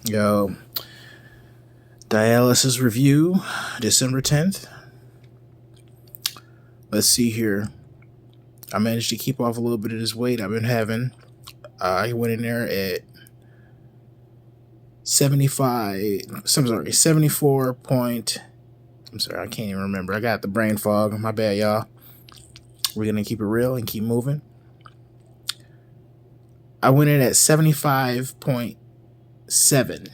Yo, dialysis review, December 10th. Let's see here. I managed to keep off a little bit of this weight I've been having. I went in there at 74 point. I'm sorry, I can't even remember. I got the brain fog. My bad, y'all. We're going to keep it real and keep moving. I went in at 75.7.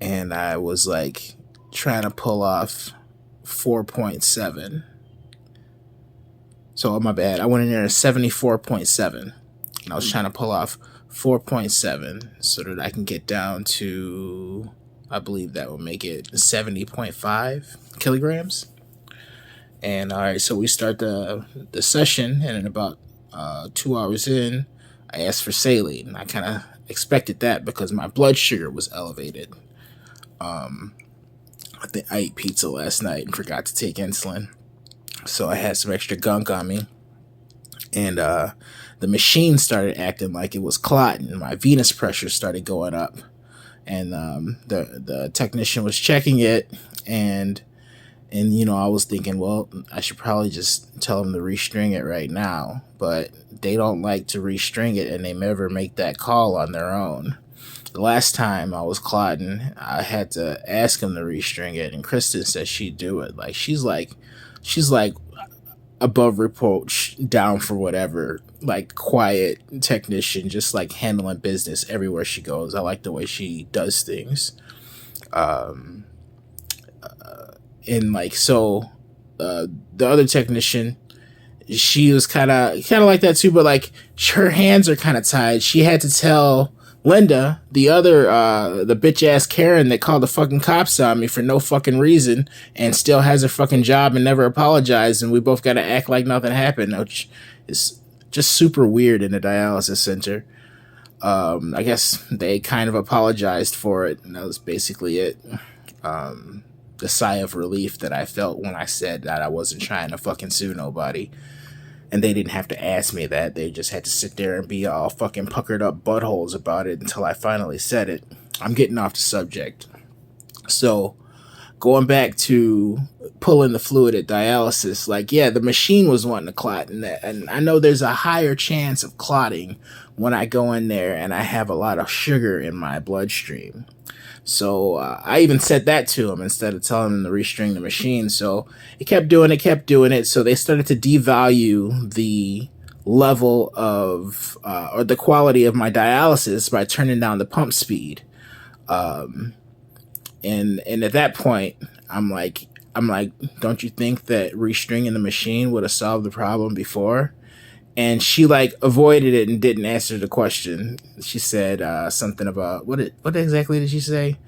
And I was like trying to pull off 4.7. So, my bad. I went in there at 74.7. And I was trying to pull off 4.7 so that I can get down to, I believe that would make it 70.5 kilograms. And all right, so we start the session, and in about 2 hours in, I asked for saline. I kind of expected that because my blood sugar was elevated. I think I ate pizza last night and forgot to take insulin, so I had some extra gunk on me, and the machine started acting like it was clotting. My venous pressure started going up, and the technician was checking it, and I was thinking, well, I should probably just tell them to restring it right now, but they don't like to restring it, and they never make that call on their own. The last time I was clotting, I had to ask them to restring it, and Kristen said she'd do it. Like she's like above reproach, down for whatever, like quiet technician, just like handling business everywhere she goes. I like the way she does things. And like so, the other technician, she was kind of like that too, but like her hands are kind of tied. She had to tell Linda, the other, the bitch ass Karen that called the fucking cops on me for no fucking reason and still has her fucking job and never apologized, and we both got to act like nothing happened, which is just super weird in a dialysis center. I guess they kind of apologized for it, and that was basically it. The sigh of relief that I felt when I said that I wasn't trying to fucking sue nobody. And they didn't have to ask me that. They just had to sit there and be all fucking puckered up buttholes about it until I finally said it. I'm getting off the subject. So, going back to pulling the fluid at dialysis, like, yeah, the machine was wanting to clot. And I know there's a higher chance of clotting when I go in there and I have a lot of sugar in my bloodstream. So I even said that to them instead of telling them to restring the machine. So it kept doing it. So they started to devalue the level of or the quality of my dialysis by turning down the pump speed. And at that point, I'm like, don't you think that restringing the machine would have solved the problem before? And she like avoided it and didn't answer the question. She said something about what exactly did she say?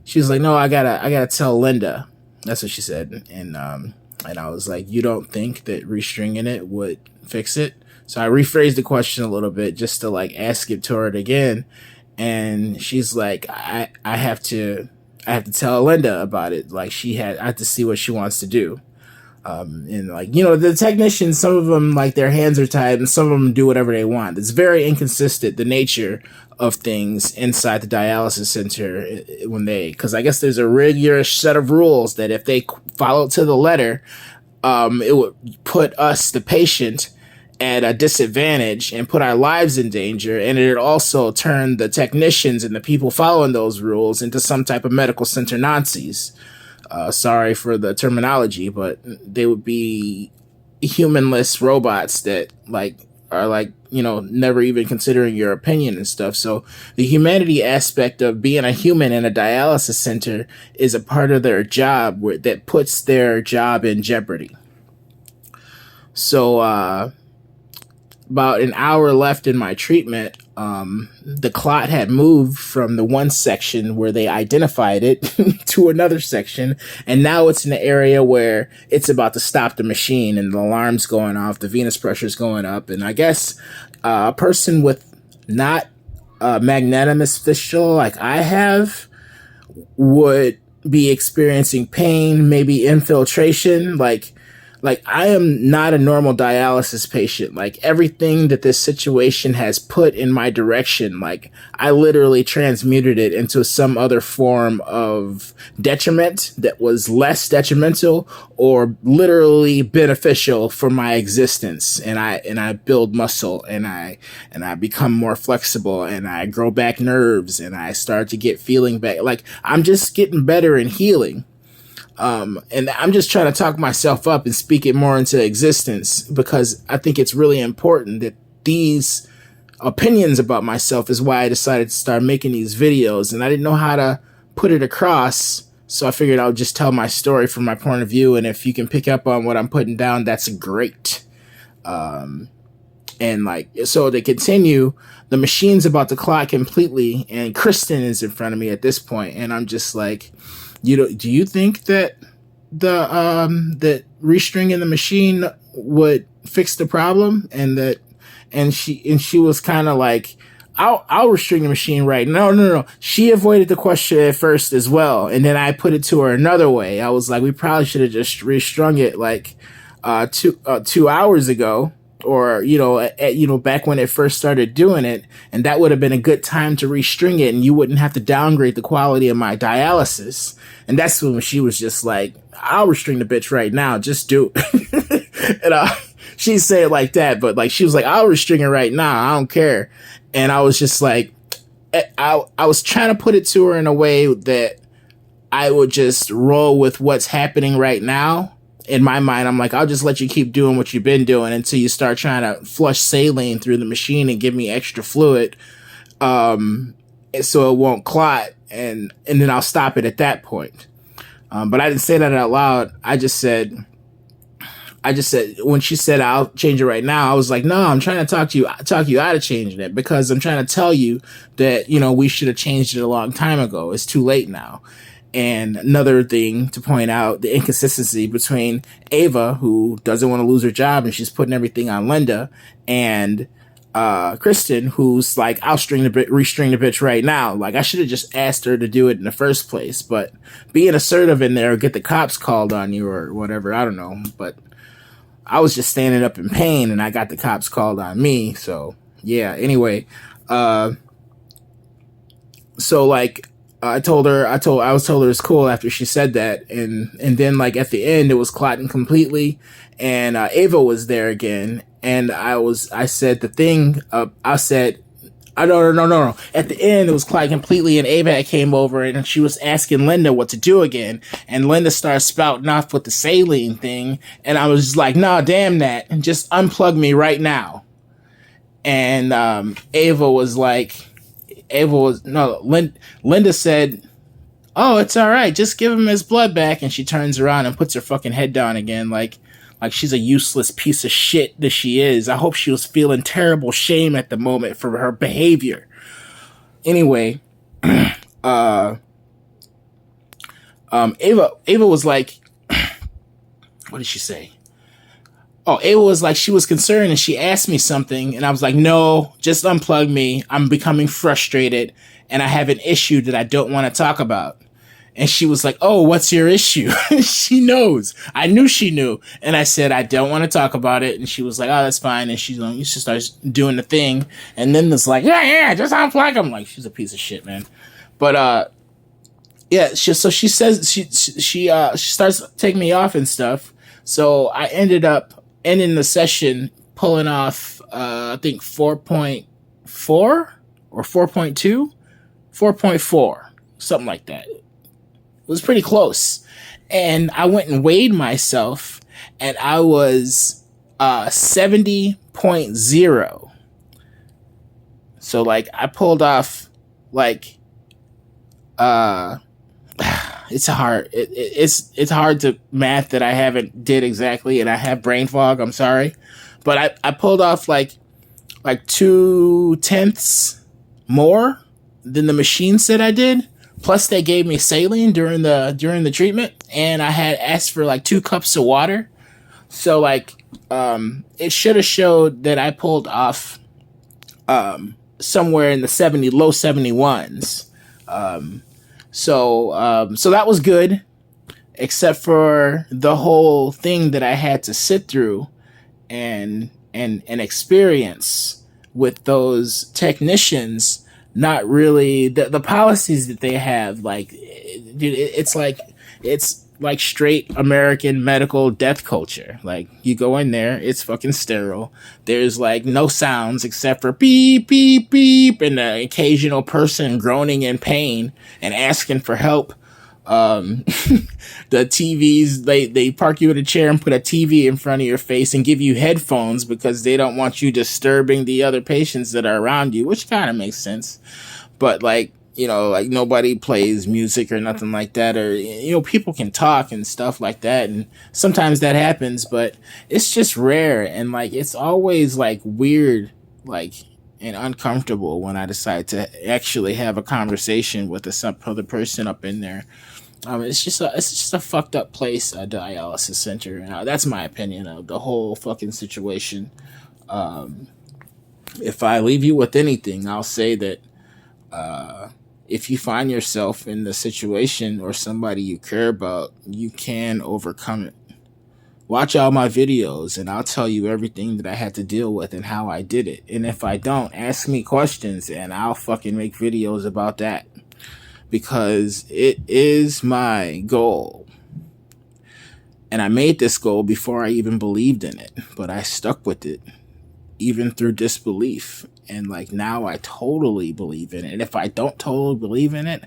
She was like, "No, I gotta tell Linda." That's what she said. And I was like, "You don't think that restringing it would fix it?" So I rephrased the question a little bit just to like ask it to her again. And she's like, "I have to tell Linda about it. Like I have to see what she wants to do." And like, the technicians, some of them, like their hands are tied and some of them do whatever they want. It's very inconsistent, the nature of things inside the dialysis center because I guess there's a rigorous set of rules that if they follow to the letter, it would put us, the patient, at a disadvantage and put our lives in danger. And it would also turn the technicians and the people following those rules into some type of medical center Nazis. Sorry for the terminology, but they would be humanless robots that are never even considering your opinion and stuff. So the humanity aspect of being a human in a dialysis center is a part of their job that puts their job in jeopardy. So about an hour left in my treatment, the clot had moved from the one section where they identified it to another section, and now it's in the area where it's about to stop the machine, and the alarm's going off, the venous pressure's going up, and I guess a person with not magnanimous fistula like I have would be experiencing pain, maybe infiltration, like like, I am not a normal dialysis patient. Like, everything that this situation has put in my direction, like, I literally transmuted it into some other form of detriment that was less detrimental or literally beneficial for my existence. And I build muscle, and I become more flexible, and I grow back nerves, and I start to get feeling back. Like, I'm just getting better and healing. And I'm just trying to talk myself up and speak it more into existence, because I think it's really important that these opinions about myself is why I decided to start making these videos. And I didn't know how to put it across, so I figured I would just tell my story from my point of view. And if you can pick up on what I'm putting down, that's great. And like, so to continue, the machine's about to clot completely, and Kristen is in front of me at this point, and I'm just like, do you think that that restringing the machine would fix the problem? And she was kind of like, I'll restring the machine right now. No. She avoided the question at first as well, and then I put it to her another way. I was like, we probably should have just restrung it like 2 hours ago, or back when it first started doing it, and that would have been a good time to restring it, and you wouldn't have to downgrade the quality of my dialysis. And that's when she was just like, I'll restring the bitch right now, just do it. And she said it like that, but like, she was like, I'll restring it right now, I don't care. And I was just like, I was trying to put it to her in a way that I would just roll with what's happening right now. In my mind, I'm like, I'll just let you keep doing what you've been doing until you start trying to flush saline through the machine and give me extra fluid, so it won't clot, and then I'll stop it at that point. But I didn't say that out loud. I just said, when she said I'll change it right now, I was like, no, I'm trying to talk you out of changing it, because I'm trying to tell you that, we should have changed it a long time ago. It's too late now. And another thing to point out, the inconsistency between Ava, who doesn't want to lose her job and she's putting everything on Linda, and Kristen, who's like, I'll restring the bitch right now. Like, I should have just asked her to do it in the first place. But being assertive in there, get the cops called on you or whatever, I don't know. But I was just standing up in pain, and I got the cops called on me. So yeah. Anyway, so like, I was told her it's cool after she said that, and then like at the end it was clotting completely, and Ava was there again, and I said the thing. I said, no. At the end it was clotting completely, and Ava came over and she was asking Linda what to do again, and Linda started spouting off with the saline thing, and I was just like, nah, damn that, and just unplug me right now. And Linda said, oh, it's all right, just give him his blood back. And she turns around and puts her fucking head down again, like she's a useless piece of shit that she is. I hope she was feeling terrible shame at the moment for her behavior. Anyway, Ava was like, what did she say? Oh, Ava was like, she was concerned, and she asked me something, and I was like, no, just unplug me. I'm becoming frustrated, and I have an issue that I don't want to talk about. And she was like, oh, what's your issue? She knows. I knew she knew. And I said, I don't want to talk about it. And she was like, oh, that's fine. And she starts doing the thing. And then it's like, yeah, just unplug. I'm like, she's a piece of shit, man. But, yeah, she says, she starts taking me off and stuff. So I ended up ending the session pulling off, I think 4.4 or 4.2, 4.4, something like that. It was pretty close. And I went and weighed myself, and I was 70.0. So like I pulled off like it's hard. It's hard to math that I haven't did exactly, and I have brain fog. I'm sorry, but I pulled off like 0.2 more than the machine said I did. Plus, they gave me saline during the treatment, and I had asked for like 2 cups of water. So like, it should have showed that I pulled off somewhere in the low 71s. So that was good. except for the whole thing that I had to sit through and experience with those technicians. Not really the policies that they have, like, dude, it's like straight American medical death culture. Like, you go in there, it's fucking sterile. There's like no sounds except for beep beep beep and the occasional person groaning in pain and asking for help. um the TVs, they park you in a chair and put a TV in front of your face and give you headphones because they don't want you disturbing the other patients that are around you, which kind of makes sense. But like, like nobody plays music or nothing like that, or people can talk and stuff like that, and sometimes that happens, but it's just rare, and like it's always like weird, like, and uncomfortable when I decide to actually have a conversation with some other person up in there. It's just a fucked up place, a dialysis center. That's my opinion of the whole fucking situation. Um, if I leave you with anything, I'll say that if you find yourself in the situation or somebody you care about, you can overcome it. Watch all my videos and I'll tell you everything that I had to deal with and how I did it. And if I don't, ask me questions and I'll fucking make videos about that. Because it is my goal. And I made this goal before I even believed in it. But I stuck with it, even through disbelief. And like now I totally believe in it. And if I don't totally believe in it,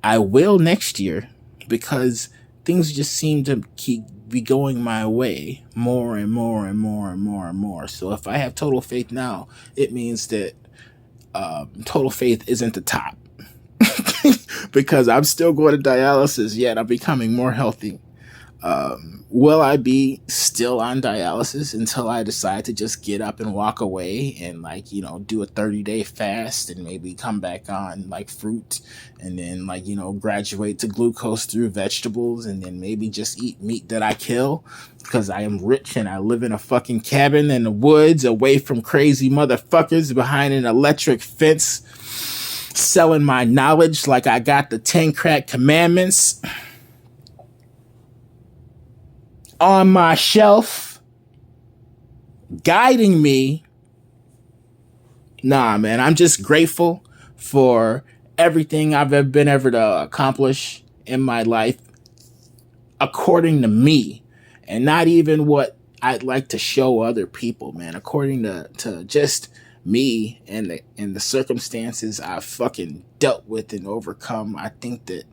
I will next year, because things just seem to keep be going my way more and more and more and more and more. So if I have total faith now, it means that total faith isn't the top. Because I'm still going to dialysis, yet I'm becoming more healthy. Will I be still on dialysis until I decide to just get up and walk away and like, do a 30-day fast and maybe come back on like fruit and then like, graduate to glucose through vegetables and then maybe just eat meat that I kill because I am rich and I live in a fucking cabin in the woods away from crazy motherfuckers behind an electric fence selling my knowledge like I got the 10 crack commandments on my shelf, guiding me. Nah, man, I'm just grateful for everything I've been able to accomplish in my life according to me, and not even what I'd like to show other people, man. According to just me and the circumstances I've fucking dealt with and overcome. I think that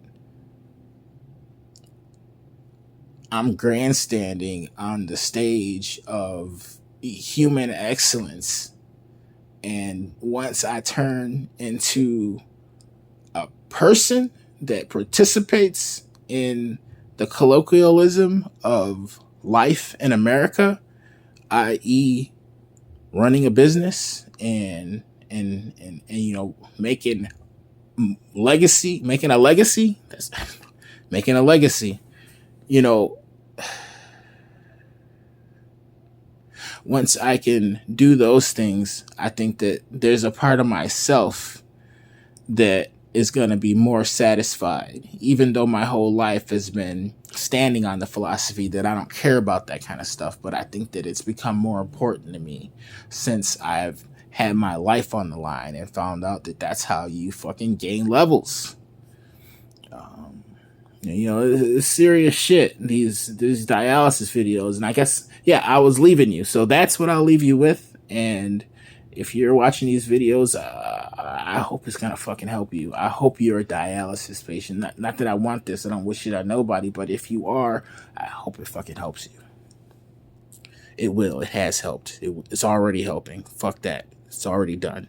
I'm grandstanding on the stage of human excellence. And once I turn into a person that participates in the colloquialism of life in America, i.e., running a business and making making a legacy, making a legacy, once I can do those things, I think that there's a part of myself that is going to be more satisfied, even though my whole life has been standing on the philosophy that I don't care about that kind of stuff. But I think that it's become more important to me since I've had my life on the line and found out that that's how you fucking gain levels. It's serious shit, these dialysis videos. And I guess, yeah, I was leaving you. So that's what I'll leave you with. And if you're watching these videos, I hope it's going to fucking help you. I hope you're a dialysis patient. Not that I want this. I don't wish it on nobody. But if you are, I hope it fucking helps you. It will. It has helped. It's already helping. Fuck that. It's already done.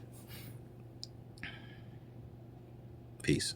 Peace.